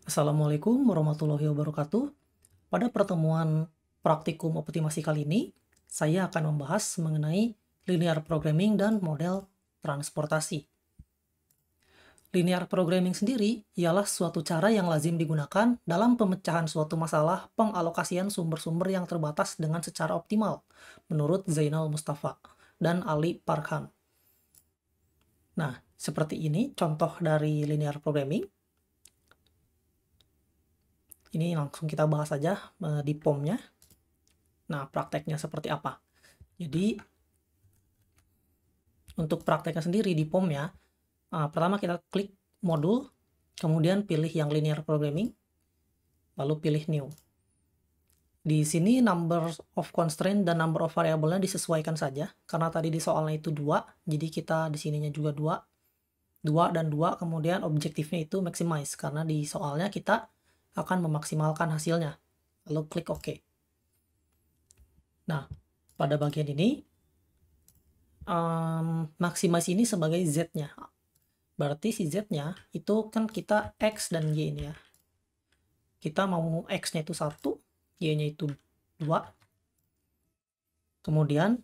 Assalamualaikum warahmatullahi wabarakatuh. Pada pertemuan praktikum optimasi kali ini, saya akan membahas mengenai linear programming dan model transportasi. Linear programming sendiri ialah suatu cara yang lazim digunakan dalam pemecahan suatu masalah pengalokasian sumber-sumber yang terbatas dengan secara optimal, menurut Zainal Mustafa dan Ali Parkhan. Nah, seperti ini contoh dari linear programming. Ini langsung kita bahas saja di POM-nya. Nah, prakteknya seperti apa? Jadi, untuk prakteknya sendiri di POM-nya, pertama kita klik modul, kemudian pilih yang linear programming, lalu pilih new. Di sini number of constraint dan number of variable-nya disesuaikan saja, karena tadi di soalnya itu 2, jadi kita di sininya juga 2. 2 dan 2, kemudian objektifnya itu maximize, karena di soalnya kita akan memaksimalkan hasilnya. Lalu klik OK. Nah, pada bagian ini, maximize ini sebagai Z-nya. Berarti si Z-nya itu kan kita X dan Y ini ya. Kita mau X-nya itu 1, Y-nya itu 2. Kemudian,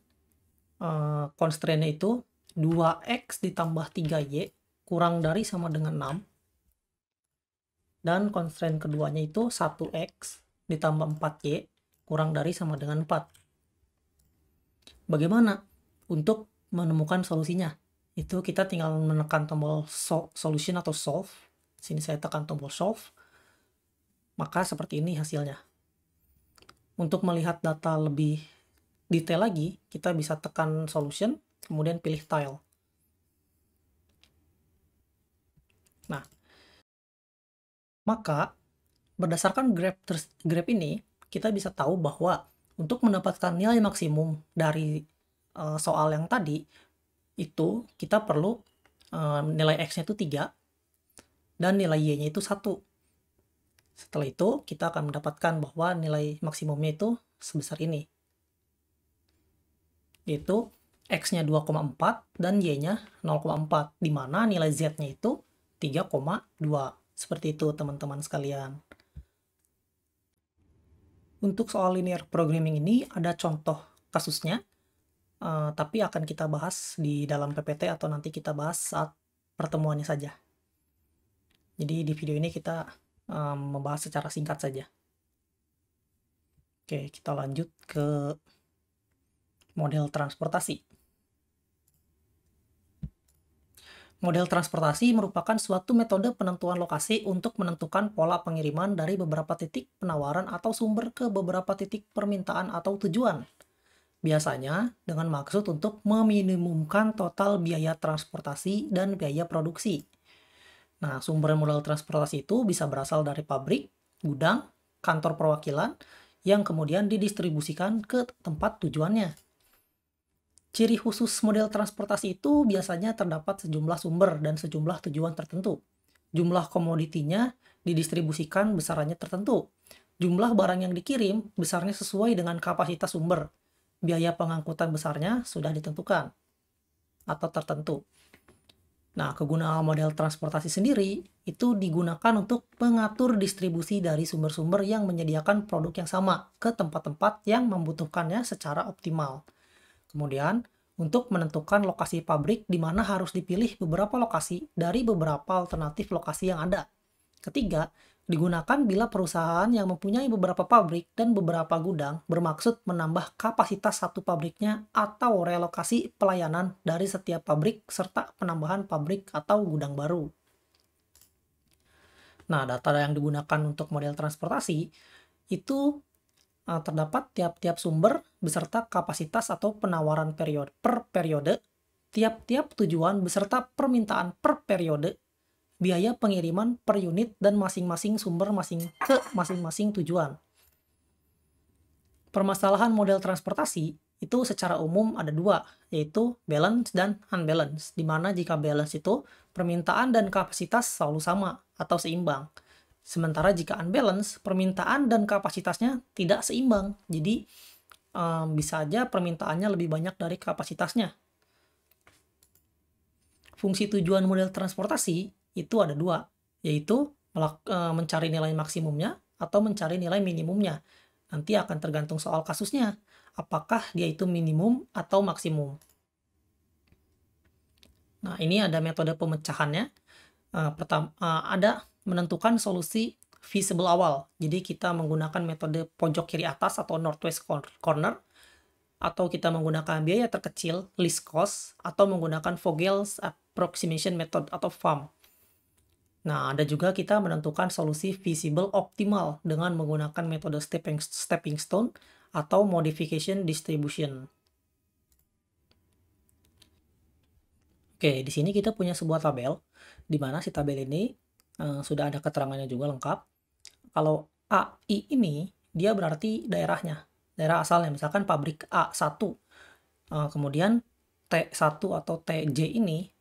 constraint-nya itu 2X ditambah 3Y kurang dari sama dengan 6. Dan constraint keduanya itu 1X ditambah 4Y kurang dari sama dengan 4. Bagaimana untuk menemukan solusinya? Itu kita tinggal menekan tombol solution atau solve. Sini saya tekan tombol solve. Maka seperti ini hasilnya. Untuk melihat data lebih detail lagi, kita bisa tekan solution, kemudian pilih tile. Nah, maka berdasarkan graph ini, kita bisa tahu bahwa untuk mendapatkan nilai maksimum dari soal yang tadi, itu kita perlu nilai X-nya itu 3, dan nilai Y-nya itu 1. Setelah itu, kita akan mendapatkan bahwa nilai maksimumnya itu sebesar ini. Yaitu X-nya 2,4 dan Y-nya 0,4, di mana nilai Z-nya itu 3,2. Seperti itu, teman-teman sekalian. Untuk soal linear programming ini ada contoh kasusnya, tapi akan kita bahas di dalam PPT atau nanti kita bahas saat pertemuannya saja. Jadi di video ini kita membahas secara singkat saja. Oke, kita lanjut ke model transportasi. Model transportasi merupakan suatu metode penentuan lokasi untuk menentukan pola pengiriman dari beberapa titik penawaran atau sumber ke beberapa titik permintaan atau tujuan. Biasanya dengan maksud untuk meminimumkan total biaya transportasi dan biaya produksi. Nah, sumber modal transportasi itu bisa berasal dari pabrik, gudang, kantor perwakilan, yang kemudian didistribusikan ke tempat tujuannya. Ciri khusus model transportasi itu biasanya terdapat sejumlah sumber dan sejumlah tujuan tertentu. Jumlah komoditinya didistribusikan besarannya tertentu. Jumlah barang yang dikirim besarnya sesuai dengan kapasitas sumber. Biaya pengangkutan besarnya sudah ditentukan atau tertentu. Nah, kegunaan model transportasi sendiri itu digunakan untuk mengatur distribusi dari sumber-sumber yang menyediakan produk yang sama ke tempat-tempat yang membutuhkannya secara optimal. Kemudian, untuk menentukan lokasi pabrik di mana harus dipilih beberapa lokasi dari beberapa alternatif lokasi yang ada. Ketiga, digunakan bila perusahaan yang mempunyai beberapa pabrik dan beberapa gudang bermaksud menambah kapasitas satu pabriknya atau relokasi pelayanan dari setiap pabrik serta penambahan pabrik atau gudang baru. Nah, data yang digunakan untuk model transportasi itu terdapat tiap-tiap sumber beserta kapasitas atau penawaran per periode, tiap-tiap tujuan beserta permintaan per periode, biaya pengiriman per unit dan masing-masing sumber ke masing-masing tujuan. Permasalahan model transportasi itu secara umum ada dua, yaitu balance dan unbalance, di mana jika balance itu permintaan dan kapasitas selalu sama atau seimbang. Sementara jika unbalance, permintaan dan kapasitasnya tidak seimbang. Jadi, bisa aja permintaannya lebih banyak dari kapasitasnya. Fungsi tujuan model transportasi itu ada dua, yaitu mencari nilai maksimumnya atau mencari nilai minimumnya. Nanti akan tergantung soal kasusnya, apakah dia itu minimum atau maksimum. Nah, ini ada metode pemecahannya. Pertama, ada menentukan solusi feasible awal. Jadi kita menggunakan metode pojok kiri atas atau northwest corner, atau kita menggunakan biaya terkecil, least cost, atau menggunakan Vogel's approximation method atau FAM. Nah, ada juga kita menentukan solusi feasible optimal dengan menggunakan metode stepping stone atau modification distribution. Oke, di sini kita punya sebuah tabel, di mana si tabel ini sudah ada keterangannya juga lengkap. Kalau AI ini, dia berarti daerahnya, daerah asalnya, misalkan pabrik A1. Kemudian T1 atau TJ ini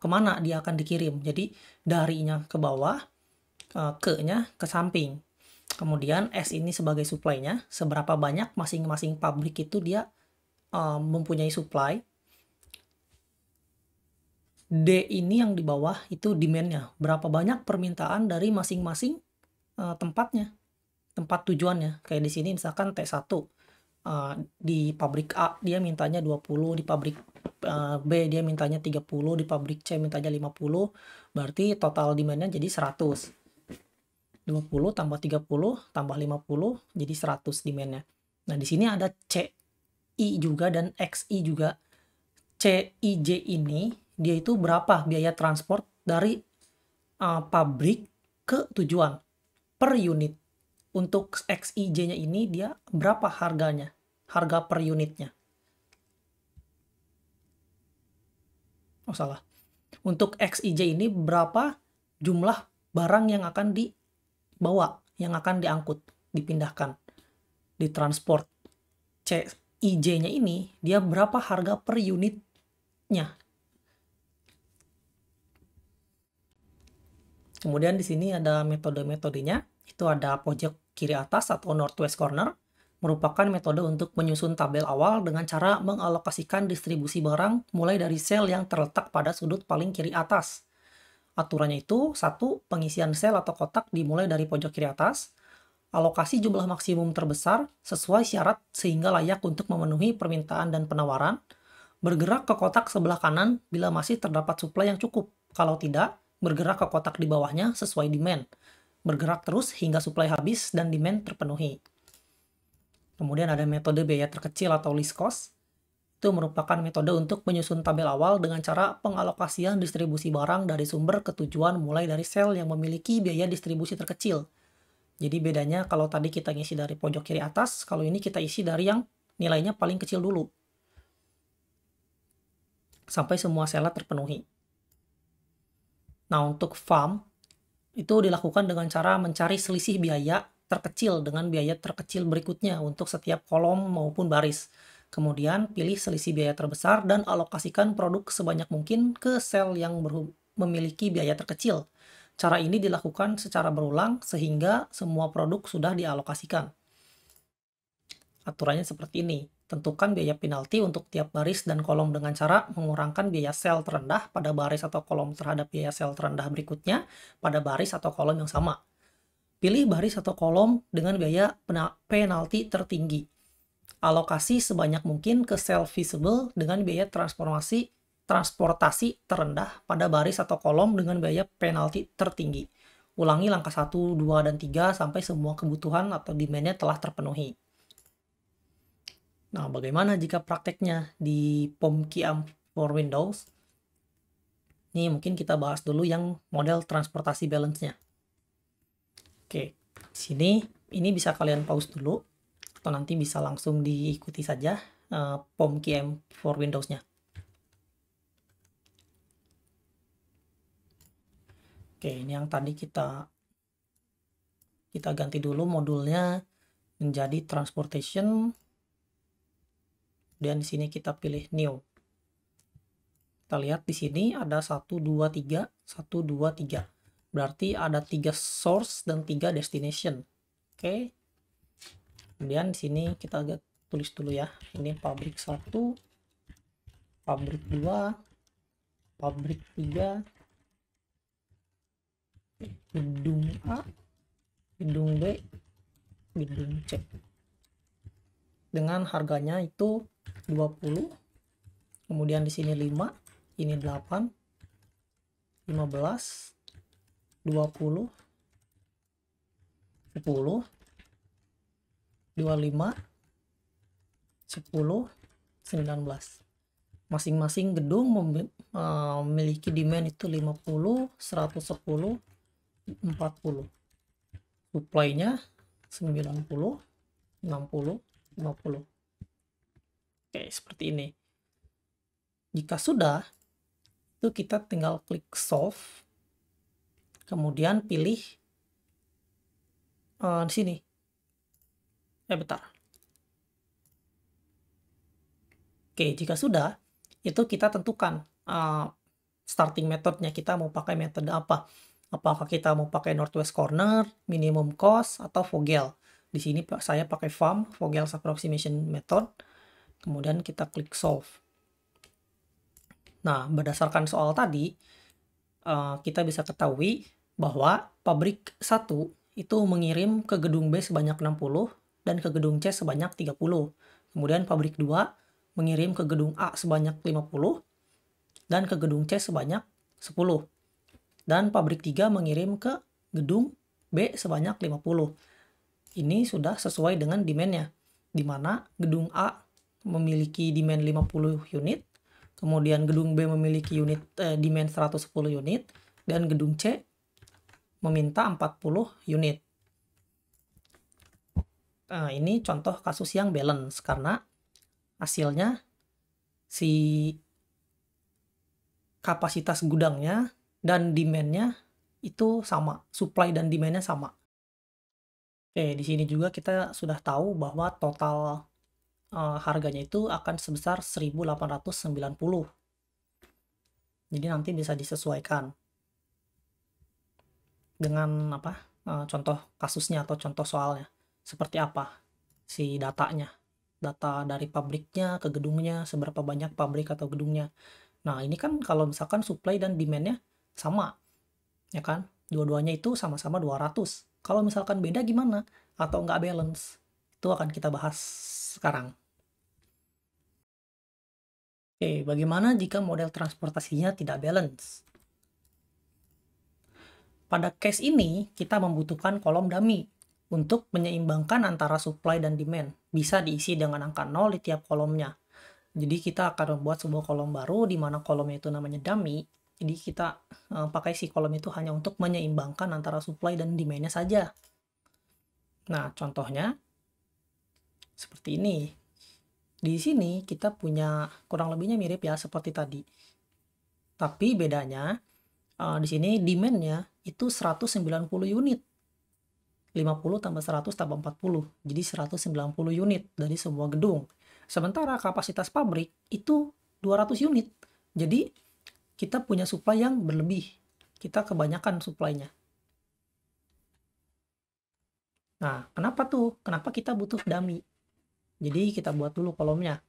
kemana dia akan dikirim. Jadi darinya ke bawah, ke-nya ke samping. Kemudian S ini sebagai supply-nya, seberapa banyak masing-masing pabrik itu dia mempunyai supply. D ini yang di bawah itu demand-nya, berapa banyak permintaan dari masing-masing tempatnya, tempat tujuannya. Kayak di sini misalkan T1, di pabrik A dia mintanya 20, di pabrik B dia mintanya 30, di pabrik C mintanya 50, berarti total demand-nya jadi 100. 20 tambah 30 tambah 50 jadi 100 demand-nya. Nah, di sini ada CI juga dan XI juga. CIJ ini dia itu berapa biaya transport dari pabrik ke tujuan per unit. Untuk XIJ-nya ini dia berapa harganya? Harga per unitnya. Oh, salah. Untuk XIJ ini berapa jumlah barang yang akan dibawa, yang akan diangkut, dipindahkan, ditransport. CIJ-nya ini dia berapa harga per unitnya. Kemudian di sini ada metode-metodenya. Itu ada pojok kiri atas atau northwest corner, merupakan metode untuk menyusun tabel awal dengan cara mengalokasikan distribusi barang mulai dari sel yang terletak pada sudut paling kiri atas. Aturannya itu, 1. Pengisian sel atau kotak dimulai dari pojok kiri atas. Alokasi jumlah maksimum terbesar sesuai syarat sehingga layak untuk memenuhi permintaan dan penawaran. Bergerak ke kotak sebelah kanan bila masih terdapat suplai yang cukup. Kalau tidak, bergerak ke kotak di bawahnya sesuai demand. Bergerak terus hingga suplai habis dan demand terpenuhi. Kemudian ada metode biaya terkecil atau least cost. Itu merupakan metode untuk menyusun tabel awal dengan cara pengalokasian distribusi barang dari sumber ke tujuan mulai dari sel yang memiliki biaya distribusi terkecil. Jadi bedanya kalau tadi kita ngisi dari pojok kiri atas, kalau ini kita isi dari yang nilainya paling kecil dulu. Sampai semua selnya terpenuhi. Nah, untuk FAM, itu dilakukan dengan cara mencari selisih biaya terkecil dengan biaya terkecil berikutnya untuk setiap kolom maupun baris. Kemudian pilih selisih biaya terbesar dan alokasikan produk sebanyak mungkin ke sel yang memiliki biaya terkecil. Cara ini dilakukan secara berulang sehingga semua produk sudah dialokasikan. Aturannya seperti ini. Tentukan biaya penalti untuk tiap baris dan kolom dengan cara mengurangkan biaya sel terendah pada baris atau kolom terhadap biaya sel terendah berikutnya pada baris atau kolom yang sama. Pilih baris atau kolom dengan biaya penalti tertinggi. Alokasi sebanyak mungkin ke sel visible dengan biaya transportasi terendah pada baris atau kolom dengan biaya penalti tertinggi. Ulangi langkah 1, 2, dan 3 sampai semua kebutuhan atau demand-nya telah terpenuhi. Nah, bagaimana jika prakteknya di POM-QM for Windows? Ini mungkin kita bahas dulu yang model transportasi balance-nya. Oke, sini ini bisa kalian pause dulu, atau nanti bisa langsung diikuti saja POM-QM for Windows-nya. Oke, ini yang tadi kita ganti dulu modulnya menjadi transportation. Dan di sini kita pilih new. Kita lihat di sini ada 1, 2, 3, 1, 2, 3. Berarti ada 3 source dan 3 destination. Oke. Kemudian di sini kita tulis dulu ya. Ini pabrik 1, pabrik 2, pabrik 3, gedung A, gedung B, gedung C. Dengan harganya itu 20. Kemudian di sini 5, ini 8, 15, 20, 10, 25, 10, 19. Masing-masing gedung memiliki demand itu 50, 110, 40. Supply-nya 90, 60, 50. Oke, seperti ini. Jika sudah, itu kita tinggal klik solve. Kemudian pilih di sini. Bentar. Oke, jika sudah, itu kita tentukan starting methodnya, kita mau pakai metode apa. Apakah kita mau pakai northwest corner, minimum cost, atau Vogel. Di sini saya pakai FAM, Vogel's approximation method. Kemudian kita klik solve. Nah, berdasarkan soal tadi, kita bisa ketahui bahwa pabrik 1 itu mengirim ke gedung B sebanyak 60 dan ke gedung C sebanyak 30. Kemudian pabrik 2 mengirim ke gedung A sebanyak 50 dan ke gedung C sebanyak 10. Dan pabrik 3 mengirim ke gedung B sebanyak 50. Ini sudah sesuai dengan demand-nya, di mana gedung A memiliki demand 50 unit, kemudian gedung B memiliki demand 110 unit, dan gedung C meminta 40 unit. Nah, ini contoh kasus yang balance, karena hasilnya si kapasitas gudangnya dan demand-nya itu sama, supply dan demand-nya sama. Oke, di sini juga kita sudah tahu bahwa total harganya itu akan sebesar 1.890. Jadi nanti bisa disesuaikan dengan contoh kasusnya atau contoh soalnya. Seperti apa si datanya. Data dari pabriknya ke gedungnya, seberapa banyak pabrik atau gedungnya. Nah, ini kan kalau misalkan supply dan demand-nya sama, ya kan? Dua-duanya itu sama-sama 200. Kalau misalkan beda gimana? Atau nggak balance? Itu akan kita bahas sekarang. Oke, bagaimana jika model transportasinya tidak balance? Pada case ini, kita membutuhkan kolom dummy untuk menyeimbangkan antara supply dan demand. Bisa diisi dengan angka 0 di tiap kolomnya. Jadi kita akan membuat sebuah kolom baru di mana kolomnya itu namanya dummy. Jadi kita pakai si kolom itu hanya untuk menyeimbangkan antara supply dan demand-nya saja. Nah, contohnya seperti ini. Di sini kita punya kurang lebihnya mirip ya seperti tadi. Tapi bedanya di sini demand-nya itu 190 unit. 50 tambah 100 tambah 40. Jadi 190 unit dari sebuah gedung. Sementara kapasitas pabrik itu 200 unit. Jadi kita punya supply yang berlebih. Kita kebanyakan supply-nya. Nah, kenapa tuh? Kenapa kita butuh dummy? Jadi kita buat dulu kolomnya.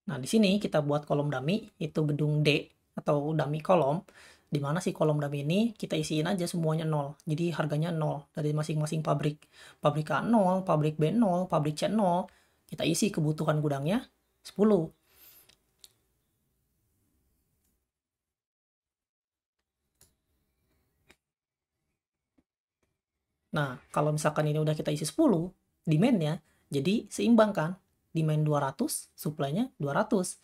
Nah, di sini kita buat kolom dummy, itu gedung D atau dummy kolom. Di mana si kolom dummy ini kita isiin aja semuanya 0. Jadi harganya 0 dari masing-masing pabrik. Pabrik A 0, pabrik B 0, pabrik C 0. Kita isi kebutuhan gudangnya 10. Nah, kalau misalkan ini udah kita isi 10, demand-nya jadi seimbang kan? Demand 200, supply-nya 200.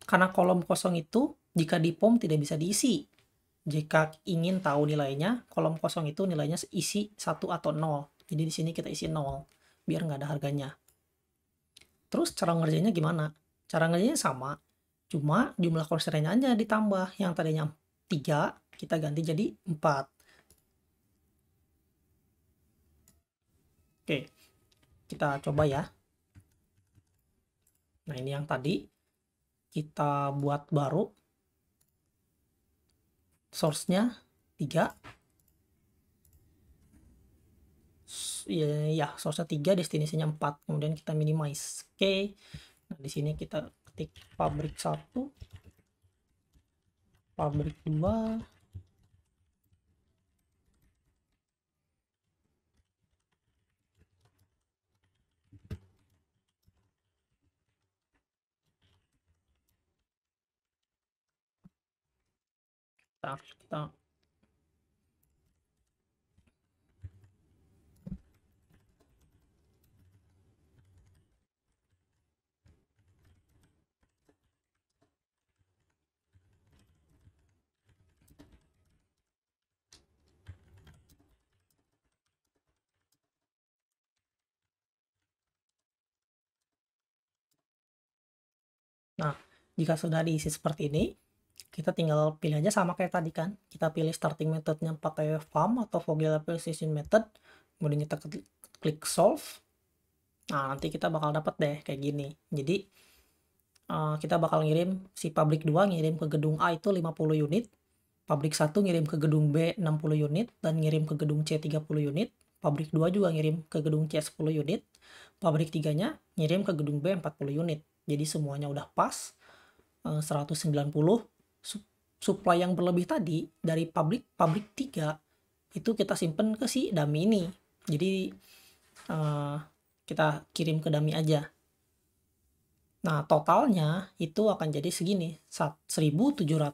Karena kolom kosong itu jika di POM tidak bisa diisi. Jika ingin tahu nilainya, kolom kosong itu nilainya isi 1 atau 0. Jadi di sini kita isi 0, biar nggak ada harganya. Terus cara ngerjainnya gimana? Cara ngerjainnya sama, cuma jumlah konstrennya aja ditambah. Yang tadinya 3, kita ganti jadi 4. Oke, kita coba ya. Nah, ini yang tadi kita buat baru. Source-nya 3. Ya, source-nya 3, destinasinya 4. Kemudian kita minimize. Oke. Nah, di sini kita ketik pabrik 1. pabrik 2. Kita Nah, jika sudah diisi seperti ini, kita tinggal pilih aja sama kayak tadi kan. Kita pilih starting methodnya pakai FAM atau Vogel Appreciation Method. Kemudian kita klik solve. Nah, nanti kita bakal dapat deh kayak gini. Jadi, kita bakal ngirim si pabrik 2 ngirim ke gedung A itu 50 unit. Pabrik 1 ngirim ke gedung B 60 unit. Dan ngirim ke gedung C 30 unit. Pabrik 2 juga ngirim ke gedung C 10 unit. Pabrik 3-nya ngirim ke gedung B 40 unit. Jadi semuanya udah pas. 190. Supply yang berlebih tadi dari pabrik 3 itu kita simpen ke si dummy ini. Jadi kita kirim ke dummy aja. Nah, totalnya itu akan jadi segini, 1790.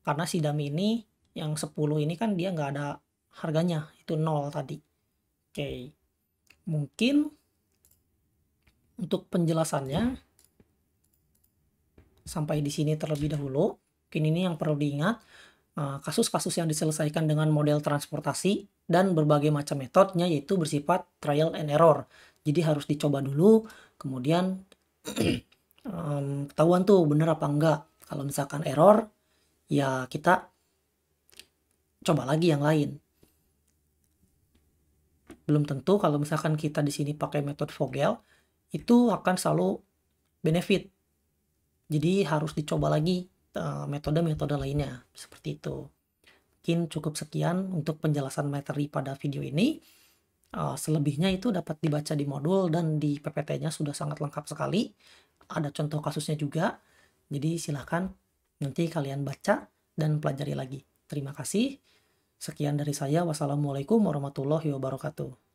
Karena si dummy ini yang 10 ini kan dia nggak ada harganya, itu 0 tadi. Oke. Mungkin untuk penjelasannya sampai di sini terlebih dahulu. Mungkin ini yang perlu diingat. Kasus-kasus yang diselesaikan dengan model transportasi dan berbagai macam metodenya yaitu bersifat trial and error. Jadi harus dicoba dulu, kemudian ketahuan tuh bener apa enggak. Kalau misalkan error, ya kita coba lagi yang lain. Belum tentu kalau misalkan kita di sini pakai metode Vogel, itu akan selalu benefit. Jadi harus dicoba lagi metode-metode lainnya, seperti itu. Mungkin cukup sekian untuk penjelasan materi pada video ini. Selebihnya itu dapat dibaca di modul dan di PPT-nya sudah sangat lengkap sekali. Ada contoh kasusnya juga. Jadi silahkan nanti kalian baca dan pelajari lagi. Terima kasih. Sekian dari saya. Wassalamualaikum warahmatullahi wabarakatuh.